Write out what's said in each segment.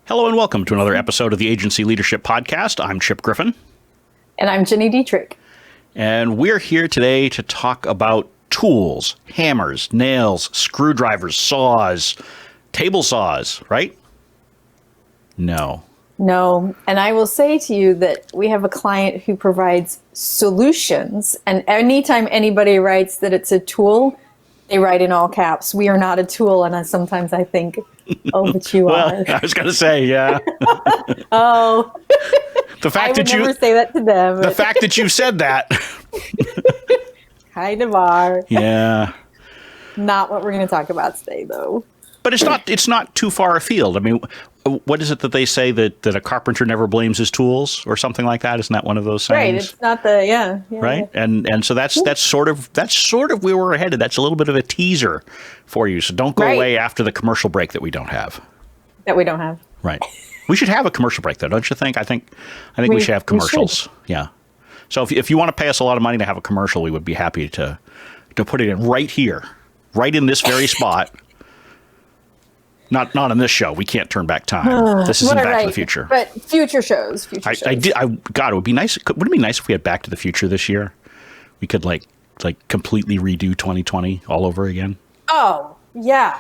Hello and welcome to another episode of the Agency Leadership Podcast. I'm Chip Griffin. And I'm Dietrich. And we're here today to talk about tools, hammers, nails, screwdrivers, saws, table saws, right? No. And I will say to you that we have a client who provides solutions. And anytime anybody writes that it's a tool, they write in all caps, "We are not a tool." And sometimes I think, oh, but you are. I was going to say, yeah. Oh, The fact I would that you never say that to them. The fact that you said that. Kind of are. Yeah. Not what we're going to talk about today, though. But it's not too far afield. I mean, what is it that they say that a carpenter never blames his tools or something like that? Isn't that one of those sayings? Right. It's not the, yeah. Right. Yeah. And so that's sort of where we're headed. That's a little bit of a teaser for you. So don't go away after the commercial break that we don't have. Right. We should have a commercial break, though, don't you think? I think we should have commercials. Yeah. So if you want to pay us a lot of money to have a commercial, we would be happy to put it in right here, right in this very spot. Not on this show. We can't turn back time. This isn't Back to the Future. But future shows. God, it would be nice. Would it be nice if we had Back to the Future this year? We could like completely redo 2020 all over again. Oh, yeah.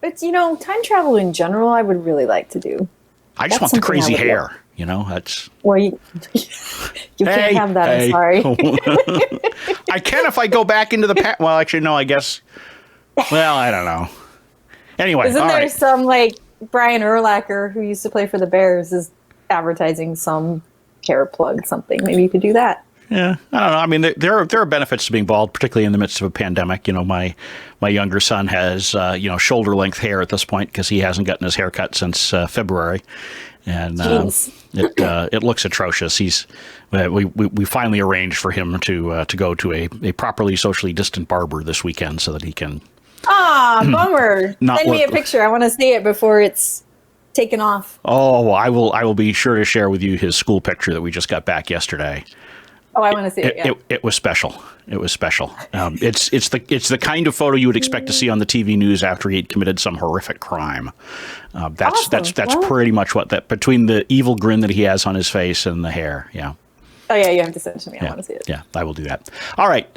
But, time travel in general, I would really like to do. I just want the crazy hair. That's... Well, you can't have that. I'm sorry. I can if I go back into the past. Well, actually, no, I guess. Well, I don't know. Anyway, isn't there some Brian Urlacher, who used to play for the Bears, is advertising some hair plug something? Maybe you could do that. Yeah, I don't know. I mean, there are benefits to being bald, particularly in the midst of a pandemic. My younger son has shoulder length hair at this point because he hasn't gotten his hair cut since February, and it looks atrocious. We finally arranged for him to go to a properly socially distant barber this weekend so that he can. Ah, bummer. Send me a picture. I want to see it before it's taken off. Oh, I will be sure to share with you his school picture that we just got back yesterday. Oh, I want to see it. Yeah. It was special. It was special. It's the kind of photo you would expect to see on the TV news after he'd committed some horrific crime. That's pretty much between the evil grin that he has on his face and the hair. Yeah. Oh yeah, you have to send it to me. I want to see it. Yeah, I will do that. All right.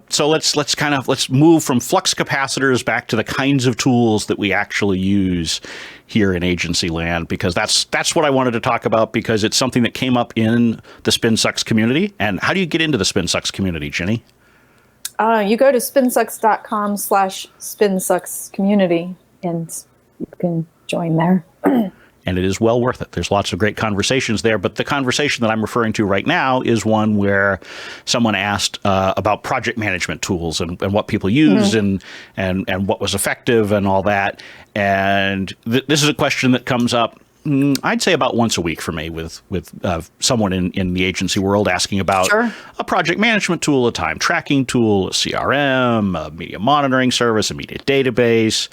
So let's move from flux capacitors back to the kinds of tools that we actually use here in agency land, because that's what I wanted to talk about, because it's something that came up in the SpinSucks community. And how do you get into the SpinSucks community, Ginny? You go to spinsucks.com/SpinSucks community and you can join there. And it is well worth it. There's lots of great conversations there. But the conversation that I'm referring to right now is one where someone asked about project management tools and what people use and what was effective and all that. And this is a question that comes up, I'd say, about once a week for me with someone in the agency world asking about a project management tool, a time tracking tool, a CRM, a media monitoring service, a media database.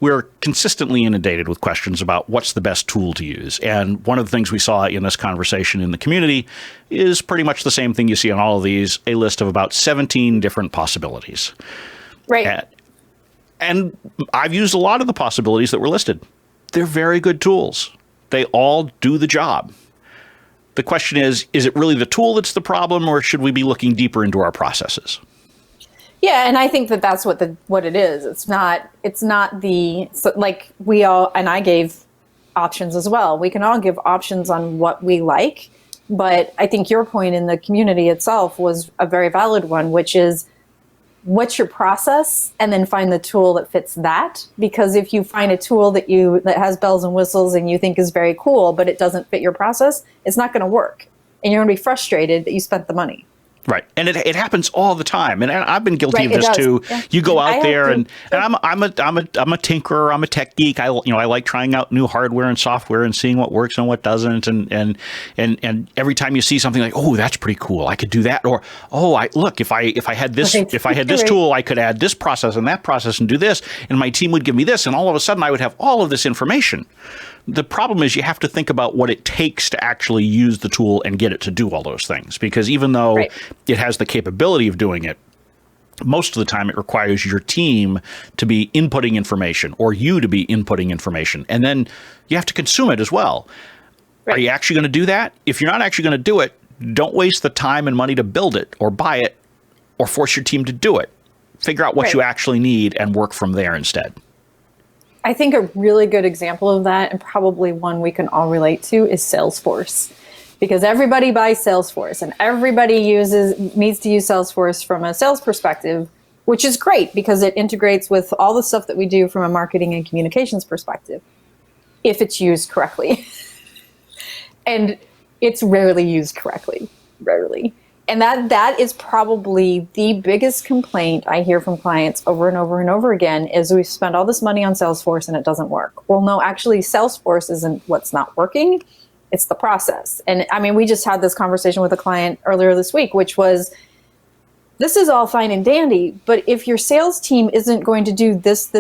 We're consistently inundated with questions about what's the best tool to use. And one of the things we saw in this conversation in the community is pretty much the same thing you see on all of these, a list of about 17 different possibilities. Right. And I've used a lot of the possibilities that were listed. They're very good tools. They all do the job. The question is it really the tool that's the problem, or should we be looking deeper into our processes? Yeah, and I think that's what it is. It's not we all, and I gave options as well. We can all give options on what we like, but I think your point in the community itself was a very valid one, which is what's your process, and then find the tool that fits that. Because if you find a tool that has bells and whistles and you think is very cool, but it doesn't fit your process, it's not going to work, and you're going to be frustrated that you spent the money. Right. And it happens all the time. And I've been guilty of this too. Yeah. You go out there and I'm a tinkerer, I'm a tech geek. I like trying out new hardware and software and seeing what works and what doesn't. And every time you see something like, oh, that's pretty cool, I could do that. Or, if I had this tool, I could add this process and that process and do this, and my team would give me this, and all of a sudden I would have all of this information. The problem is you have to think about what it takes to actually use the tool and get it to do all those things. Because even though it has the capability of doing it, most of the time it requires your team to be inputting information or you to be inputting information. And then you have to consume it as well. Right. Are you actually going to do that? If you're not actually going to do it, don't waste the time and money to build it or buy it or force your team to do it. Figure out what you actually need and work from there instead. I think a really good example of that, and probably one we can all relate to, is Salesforce. Because everybody buys Salesforce and everybody needs to use Salesforce from a sales perspective, which is great because it integrates with all the stuff that we do from a marketing and communications perspective, if it's used correctly. And it's rarely used correctly, rarely. And that is probably the biggest complaint I hear from clients over and over and over again is we spend all this money on Salesforce and it doesn't work. Well, no, actually Salesforce isn't what's not working. It's the process. And I mean, we just had this conversation with a client earlier this week, which was, this is all fine and dandy, but if your sales team isn't going to do this,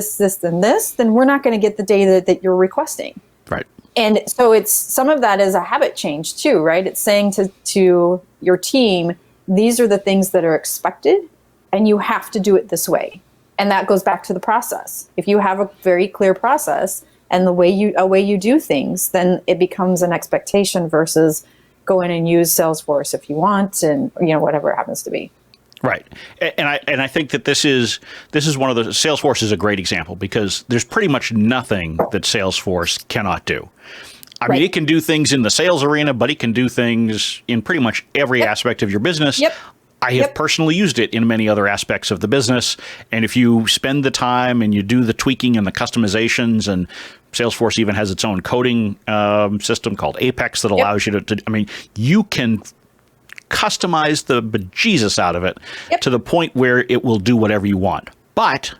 and this, then we're not going to get the data that you're requesting. Right. And so it's some of that is a habit change too, right? It's saying to your team, these are the things that are expected and you have to do it this way. And that goes back to the process. If you have a very clear process, and a way you do things, then it becomes an expectation versus go in and use Salesforce if you want, and whatever it happens to be. Right, and I think that this is one of the Salesforce is a great example because there's pretty much nothing that Salesforce cannot do. I mean, it can do things in the sales arena, but it can do things in pretty much every aspect of your business. Yep. I have personally used it in many other aspects of the business. And if you spend the time and you do the tweaking and the customizations, and Salesforce even has its own coding system called Apex that allows you to, I mean, you can customize the bejesus out of it to the point where it will do whatever you want. But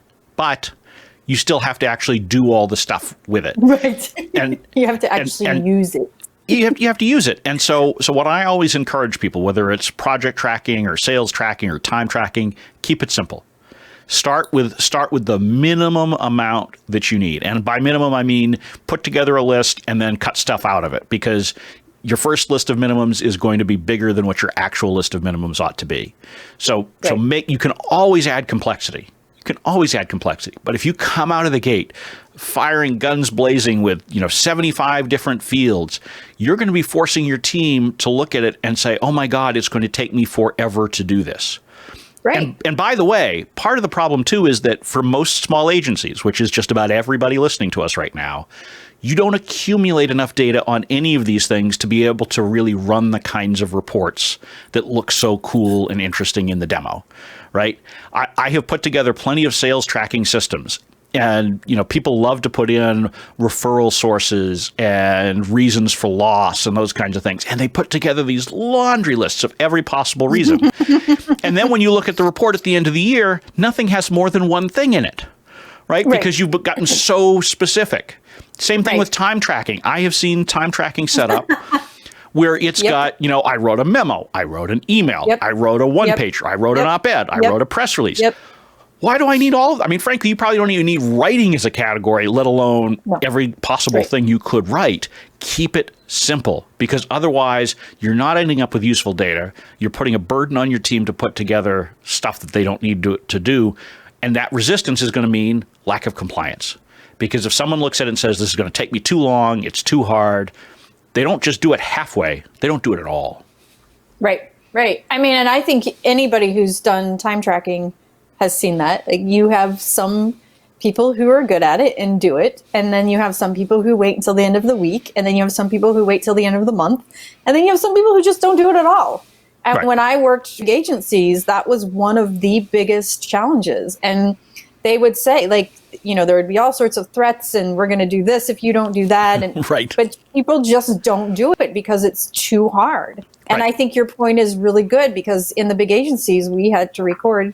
you still have to actually do all the stuff with it. Right. And you have to actually use it. You have to use it. And so what I always encourage people, whether it's project tracking or sales tracking or time tracking, keep it simple. Start with the minimum amount that you need. And by minimum, I mean put together a list and then cut stuff out of it, because your first list of minimums is going to be bigger than what your actual list of minimums ought to be. So you can always add complexity. But if you come out of the gate firing guns blazing with 75 different fields, you're going to be forcing your team to look at it and say, oh my God, it's going to take me forever to do this. Right. And by the way, part of the problem too is that for most small agencies, which is just about everybody listening to us right now, you don't accumulate enough data on any of these things to be able to really run the kinds of reports that look so cool and interesting in the demo, right? I have put together plenty of sales tracking systems. And, people love to put in referral sources and reasons for loss and those kinds of things. And they put together these laundry lists of every possible reason. And then when you look at the report at the end of the year, nothing has more than one thing in it, right? Because you've gotten so specific. Same thing with time tracking. I have seen time tracking set up where it's got, I wrote a memo, I wrote an email, I wrote a one-pager, I wrote an op-ed, I wrote a press release. Why do I need all of that? I mean, frankly, you probably don't even need writing as a category, let alone every possible thing you could write. Keep it simple, because otherwise you're not ending up with useful data. You're putting a burden on your team to put together stuff that they don't need to do. And that resistance is going to mean lack of compliance. Because if someone looks at it and says, this is going to take me too long, it's too hard, they don't just do it halfway. They don't do it at all. Right. I mean, and I think anybody who's done time tracking has seen that. Like, you have some people who are good at it and do it, and then you have some people who wait until the end of the week, and then you have some people who wait till the end of the month, and then you have some people who just don't do it at all. And when I worked with agencies, that was one of the biggest challenges. And they would say, like, there would be all sorts of threats, and we're going to do this if you don't do that. And but people just don't do it because it's too hard. And I think your point is really good, because in the big agencies, we had to record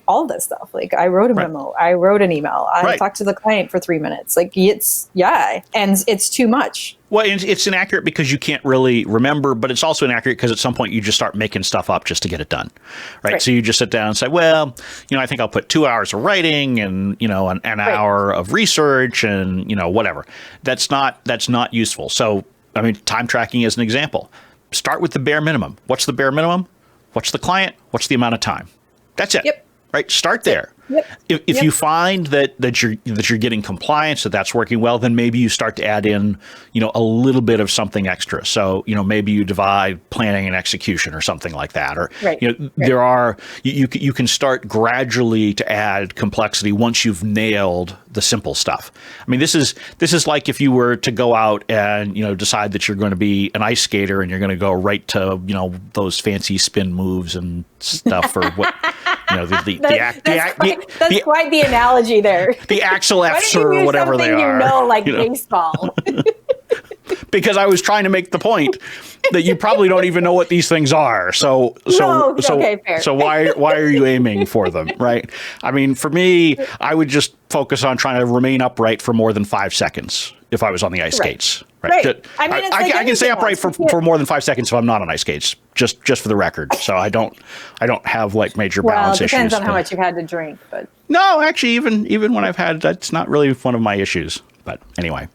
all this stuff. Like, I wrote a memo, I wrote an email, I talked to the client for 3 minutes. Like, and it's too much. Well, it's inaccurate because you can't really remember, but it's also inaccurate because at some point you just start making stuff up just to get it done, right? So you just sit down and say, well, I think I'll put 2 hours of writing and, an hour of research and, whatever. That's not useful. So, I mean, time tracking is an example. Start with the bare minimum. What's the bare minimum? What's the client? What's the amount of time? That's it. right? Start there. Yep. If you find that you're getting compliance, that's working well, then maybe you start to add in, a little bit of something extra. So, maybe you divide planning and execution or something like that. Or, there are, you can start gradually to add complexity once you've nailed the simple stuff. I mean, this is like if you were to go out and, decide that you're going to be an ice skater and you're going to go right to, those fancy spin moves and stuff or what. That's quite the analogy there. The Axel F's or whatever they are. Like baseball. Because I was trying to make the point that you probably don't even know what these things are. So why are you aiming for them, right? I mean, for me, I would just focus on trying to remain upright for more than 5 seconds if I was on the ice skates. Right. I can stay upright for more than 5 seconds if I'm not on ice skates, just for the record. So I don't have like major balance issues. Well, it depends on how much you've had to drink, but no, actually, even when I've had, that's not really one of my issues. But anyway.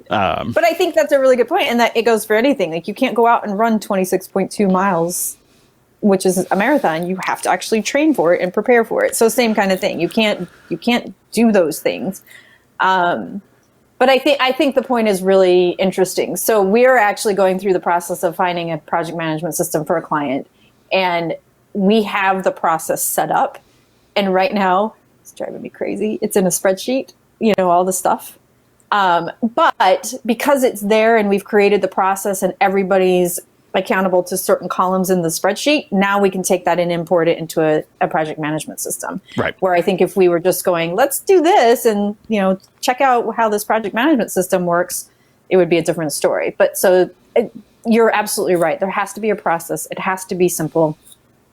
But I think that's a really good point, and that it goes for anything. Like you can't go out and run 26.2 miles, which is a marathon. You have to actually train for it and prepare for it. So same kind of thing. You can't do those things. But I think the point is really interesting. So we're actually going through the process of finding a project management system for a client, and we have the process set up. And right now, it's driving me crazy. It's in a spreadsheet, all the stuff. But because it's there and we've created the process and everybody's accountable to certain columns in the spreadsheet, now we can take that and import it into a project management system. Right. Where I think if we were just going, let's do this and, check out how this project management system works, it would be a different story. But you're absolutely right. There has to be a process. It has to be simple.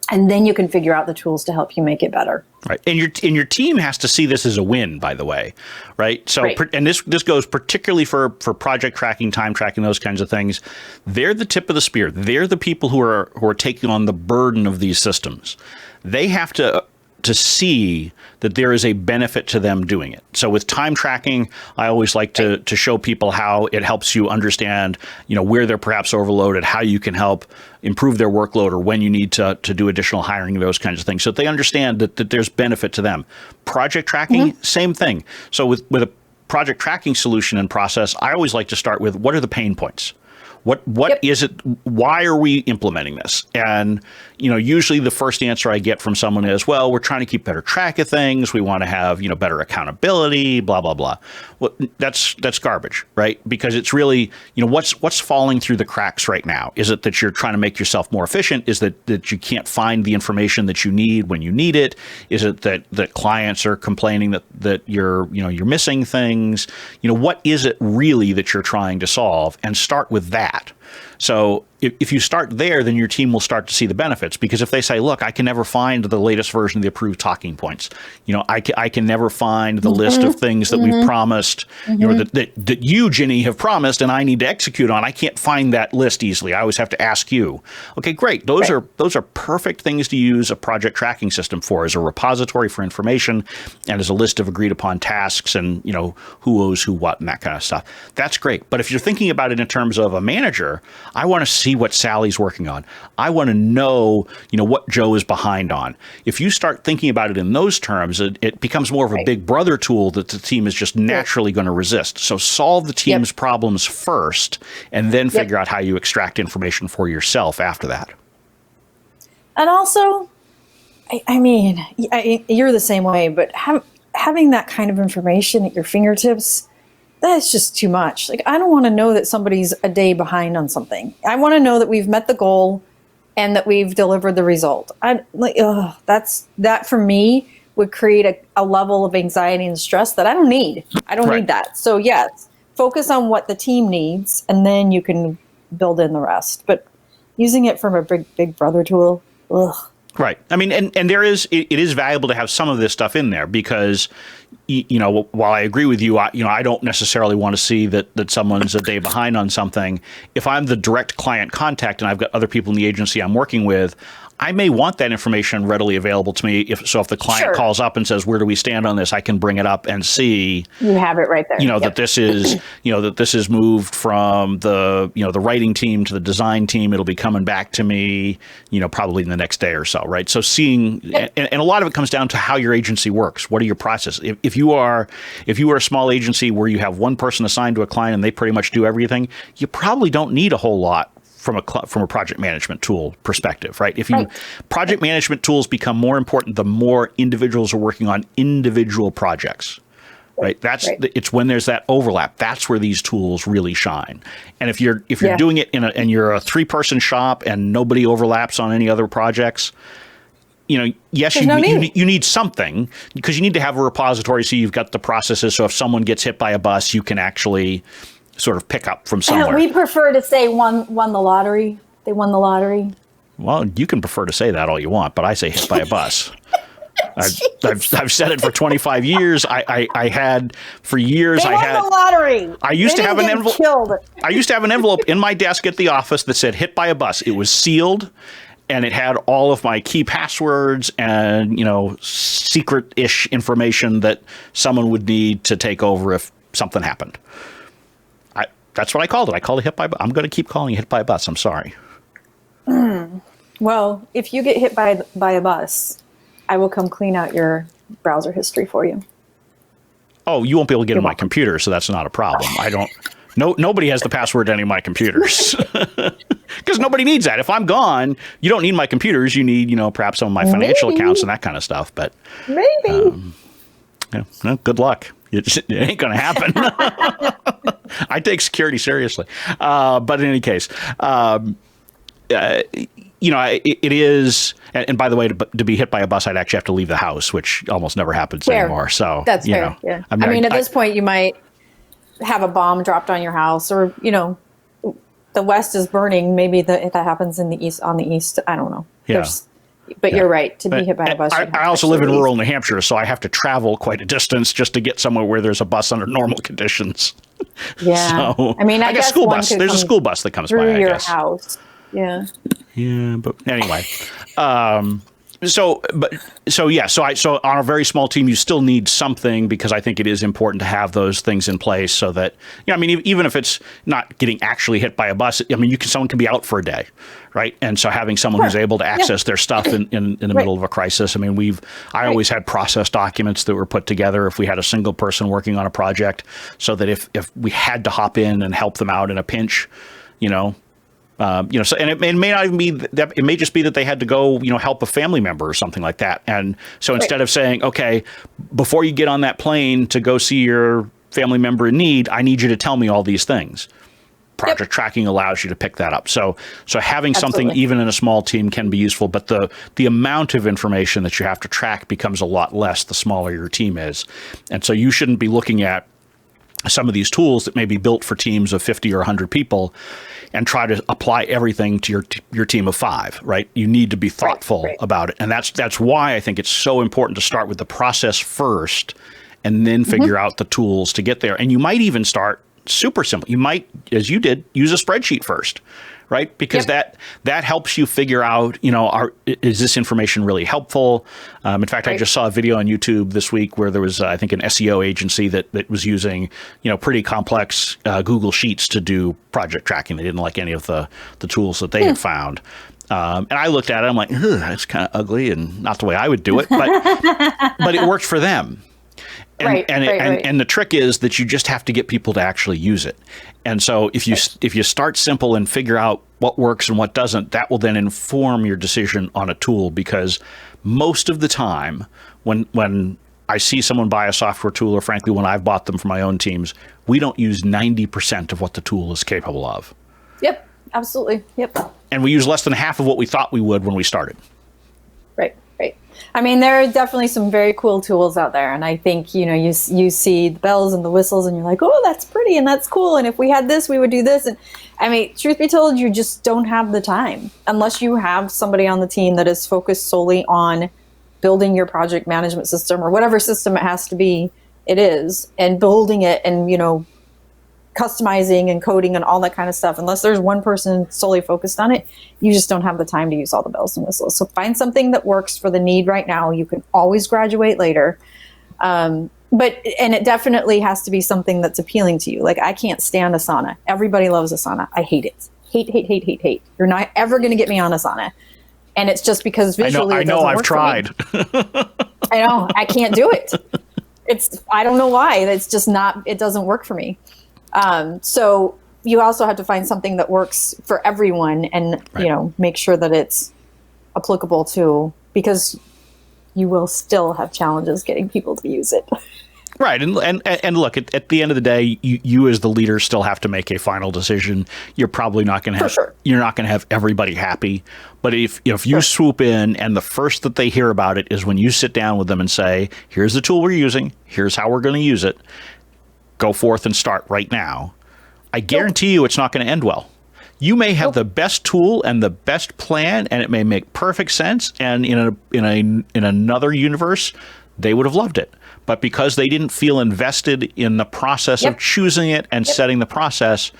And then you can figure out the tools to help you make it better. Right. And your team has to see this as a win, by the way. Right. So, and this goes particularly for project tracking, time tracking, those kinds of things. They're the tip of the spear. They're the people who are taking on the burden of these systems. They have to see that there is a benefit to them doing it. So with time tracking, I always like to show people how it helps you understand, where they're perhaps overloaded, how you can help improve their workload, or when you need to do additional hiring, those kinds of things. So they understand that there's benefit to them. Project tracking, same thing. So with a project tracking solution and process, I always like to start with what are the pain points? What is it? Why are we implementing this? And, usually the first answer I get from someone is, well, we're trying to keep better track of things. We want to have, better accountability, blah, blah, blah. Well, that's garbage, right? Because it's really, what's falling through the cracks right now? Is it that you're trying to make yourself more efficient? Is that you can't find the information that you need when you need it? Is it that clients are complaining that you're missing things? What is it really that you're trying to solve? And start with that. So if you start there, then your team will start to see the benefits, because if they say, look, I can never find the latest version of the approved talking points, I can never find the list of things that we've promised, that you, Ginny, have promised and I need to execute on. I can't find that list easily. I always have to ask you. Okay, great. Those are perfect things to use a project tracking system for, as a repository for information and as a list of agreed upon tasks and, who owes who what and that kind of stuff. That's great. But if you're thinking about it in terms of a manager, I want to see what Sally's working on. I want to know, what Joe is behind on. If you start thinking about it in those terms, it becomes more of a big brother tool that the team is just naturally going to resist. So solve the team's problems first, and then figure out how you extract information for yourself after that. And also, I mean, you're the same way, but having that kind of information at your fingertips, that's just too much. Like, I don't want to know that somebody's a day behind on something. I want to know that we've met the goal and that we've delivered the result. That for me would create a level of anxiety and stress that I don't need. I don't need that. So yes, focus on what the team needs, and then you can build in the rest. But using it from a big brother tool, ugh. Right. I mean, and it is valuable to have some of this stuff in there, because, while I agree with you, I don't necessarily want to see that someone's a day behind on something. If I'm the direct client contact and I've got other people in the agency I'm working with, I may want that information readily available to me. If the client calls up and says, where do we stand on this? I can bring it up and see. You have it right there. That this is, that this is moved from the writing team to the design team. It'll be coming back to me, probably in the next day or so, right? So seeing, and a lot of it comes down to how your agency works. What are your processes? If you are a small agency where you have one person assigned to a client and they pretty much do everything, you probably don't need a whole lot from a project management tool perspective, right? Project management tools become more important the more individuals are working on individual projects, right? It's when there's that overlap. That's where these tools really shine. And if you're doing it and you're a 3-person shop and nobody overlaps on any other projects, yes, you need something, because you need to have a repository so you've got the processes. So if someone gets hit by a bus, you can actually sort of pick up from somewhere. We prefer to say won the lottery. They won the lottery. Well, you can prefer to say that all you want, but I say hit by a bus. I've said it for 25 years. I had for years. They won the lottery. I used to have an envelope. I used to have an envelope in my desk at the office that said "hit by a bus." It was sealed, and it had all of my key passwords and secret-ish information that someone would need to take over if something happened. That's what I called it. I called it hit by a bus. I'm going to keep calling it hit by a bus. I'm sorry. Well, if you get hit by a bus, I will come clean out your browser history for you. Oh, you won't be able to get in my computer, so that's not a problem. Nobody has the password to any of my computers. Because nobody needs that. If I'm gone, you don't need my computers. You need, perhaps some of my financial accounts and that kind of stuff. But maybe. Good luck. It ain't going to happen. I take security seriously. But in any case, it is. And by the way, to be hit by a bus, I'd actually have to leave the house, which almost never happens anymore. So that's fair. Yeah. I mean, at this point, you might have a bomb dropped on your house, or the West is burning. Maybe that happens in the east. On the east, I don't know. Yeah. But you're right. To be hit by a bus. I also live in rural New Hampshire, so I have to travel quite a distance just to get somewhere where there's a bus under normal conditions. Yeah. So, I mean, I guess school bus. There's a school bus that comes by. I guess. House. Yeah. Yeah, but anyway. So on a very small team, you still need something, because I think it is important to have those things in place so that, even if it's not getting actually hit by a bus, someone can be out for a day, right? And so having someone who's able to access their stuff in the middle of a crisis. I always had process documents that were put together if we had a single person working on a project, so that if we had to hop in and help them out in a pinch, and it may not even be that. It may just be that they had to go, help a family member or something like that. And so instead of saying, okay, before you get on that plane to go see your family member in need, I need you to tell me all these things. Project tracking allows you to pick that up. So having something even in a small team can be useful, but the amount of information that you have to track becomes a lot less the smaller your team is. And so you shouldn't be looking at some of these tools that may be built for teams of 50 or 100 people and try to apply everything to your team of 5, right? You need to be thoughtful about it. And that's why I think it's so important to start with the process first and then figure out the tools to get there. And you might even start super simple. You might, as you did, use a spreadsheet first, right? Because that helps you figure out, is this information really helpful? In fact, I just saw a video on YouTube this week where there was, I think, an SEO agency that was using, pretty complex Google Sheets to do project tracking. They didn't like any of the tools that they had found. And I looked at it, I'm like, that's kind of ugly and not the way I would do it, but it worked for them. And the trick is that you just have to get people to actually use it. And so if you start simple and figure out what works and what doesn't, that will then inform your decision on a tool. Because most of the time when I see someone buy a software tool, or frankly, when I've bought them for my own teams, we don't use 90% of what the tool is capable of. Yep, absolutely. Yep. And we use less than half of what we thought we would when we started. Right. There are definitely some very cool tools out there. And I think, you see the bells and the whistles and you're like, oh, that's pretty and that's cool. And if we had this, we would do this. And truth be told, you just don't have the time unless you have somebody on the team that is focused solely on building your project management system or whatever system it has to be, it is, and building it and, customizing and coding and all that kind of stuff, unless there's one person solely focused on it, you just don't have the time to use all the bells and whistles. So find something that works for the need right now. You can always graduate later. And it definitely has to be something that's appealing to you. Like, I can't stand Asana. Everybody loves Asana. I hate it. Hate. You're not ever going to get me on Asana. And it's just because visually I know I've tried. I know. I can't do it. I don't know why. It's just not, it doesn't work for me. So you also have to find something that works for everyone and, make sure that it's applicable to, because you will still have challenges getting people to use it. Right. And look, at the end of the day, you as the leader still have to make a final decision. You're probably not going to have, you're not going to have everybody happy. But if you swoop in and the first that they hear about it is when you sit down with them and say, here's the tool we're using, here's how we're going to use it, go forth and start right now, I guarantee you it's not going to end well. You may have the best tool and the best plan, and it may make perfect sense. And in another universe, they would have loved it. But because they didn't feel invested in the process of choosing it and setting the process,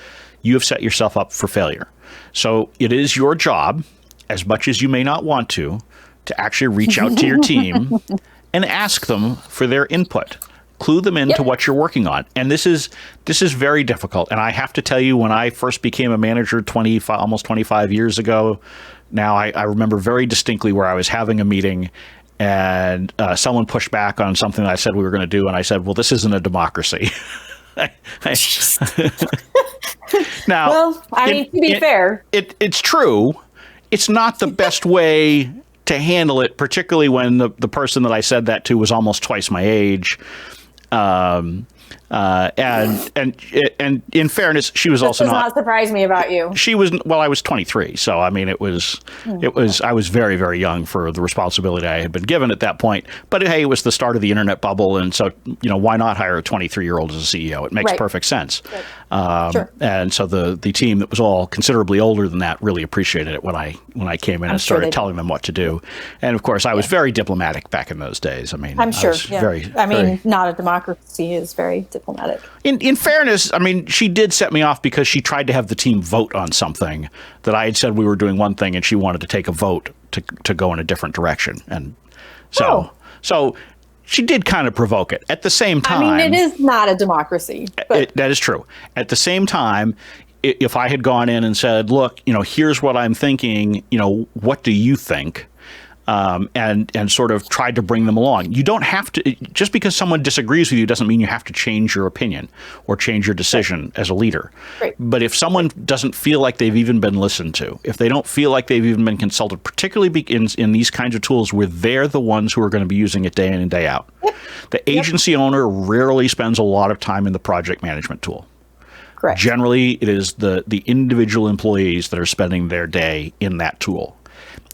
you have set yourself up for failure. So it is your job, as much as you may not want to actually reach out to your team and ask them for their input. Clue them into what you're working on. And this is very difficult. And I have to tell you, when I first became a manager almost 25 years ago, now I remember very distinctly where I was having a meeting and someone pushed back on something that I said we were going to do. And I said, well, this isn't a democracy. Now, well, I mean, to be fair, it's true. It's not the best way to handle it, particularly when the person that I said that to was almost twice my age. And in fairness, she was also not surprise me about you. She was, well, I was 23. So, I mean, I was very, very young for the responsibility I had been given at that point. But hey, it was the start of the internet bubble. And so, why not hire a 23-year-old as a CEO? It makes perfect sense. Sure. And so the team that was all considerably older than that really appreciated it when I came in and started telling them what to do. And of course, I was very diplomatic back in those days. I mean, I'm sure. Not a democracy is very diplomatic. In fairness, I mean, she did set me off because she tried to have the team vote on something that I had said we were doing one thing, and she wanted to take a vote to go in a different direction. And so she did kind of provoke it. At the same time, I mean, it is not a democracy. But that is true. At the same time, if I had gone in and said, look, here's what I'm thinking, what do you think? And sort of tried to bring them along. You don't have to, just because someone disagrees with you doesn't mean you have to change your opinion or change your decision as a leader. Right. But if someone doesn't feel like they've even been listened to, if they don't feel like they've even been consulted, particularly in these kinds of tools where they're the ones who are going to be using it day in and day out, the agency owner rarely spends a lot of time in the project management tool. Correct. Generally, it is the individual employees that are spending their day in that tool.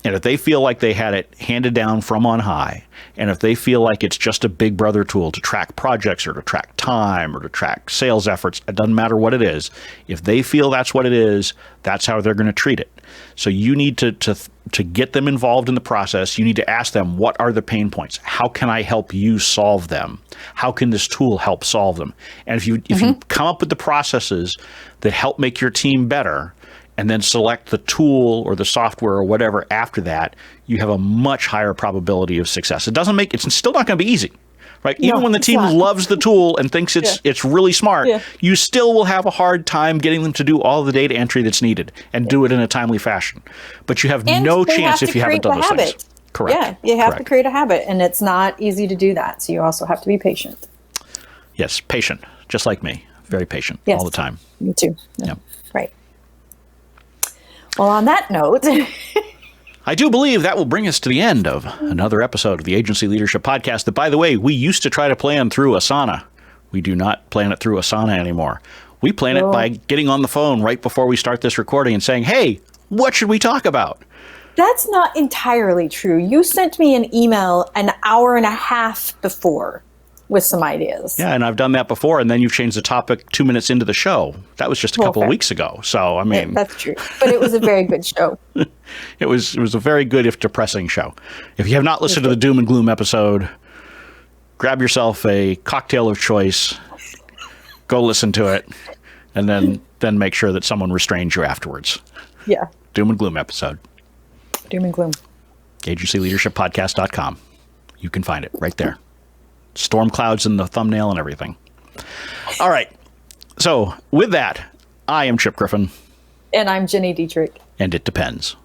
And if they feel like they had it handed down from on high, and if they feel like it's just a big brother tool to track projects or to track time or to track sales efforts, it doesn't matter what it is. If they feel that's what it is, that's how they're going to treat it. So you need to get them involved in the process. You need to ask them, what are the pain points? How can I help you solve them? How can this tool help solve them? And if you come up with the processes that help make your team better, and then select the tool or the software or whatever after that, you have a much higher probability of success. It's still not going to be easy, right? No, even when the team loves the tool and thinks it's really smart, you still will have a hard time getting them to do all the data entry that's needed and do it in a timely fashion. But you have no chance if you haven't done those things. Correct. Yeah, you have to create a habit, and it's not easy to do that. So you also have to be patient. Yes, patient, just like me. Very patient all the time. Me too. Yeah. Right. Well, on that note, I do believe that will bring us to the end of another episode of the Agency Leadership Podcast that, by the way, we used to try to plan through Asana. We do not plan it through Asana anymore. We plan it by getting on the phone right before we start this recording and saying, hey, what should we talk about? That's not entirely true. You sent me an email an hour and a half before with some ideas. Yeah, and I've done that before, and then you've changed the topic 2 minutes into the show. That was just a couple of weeks ago. So, I mean... That's true. But it was a very good show. It was a very good, if depressing, show. If you have not listened to the Doom and Gloom episode, grab yourself a cocktail of choice, go listen to it, and then make sure that someone restrains you afterwards. Yeah. Doom and gloom episode. Doom and gloom. agencyleadershippodcast.com. You can find it right there. Storm clouds in the thumbnail and everything. All right. So with that, I am Chip Griffin. And I'm Jenny Dietrich. And it depends.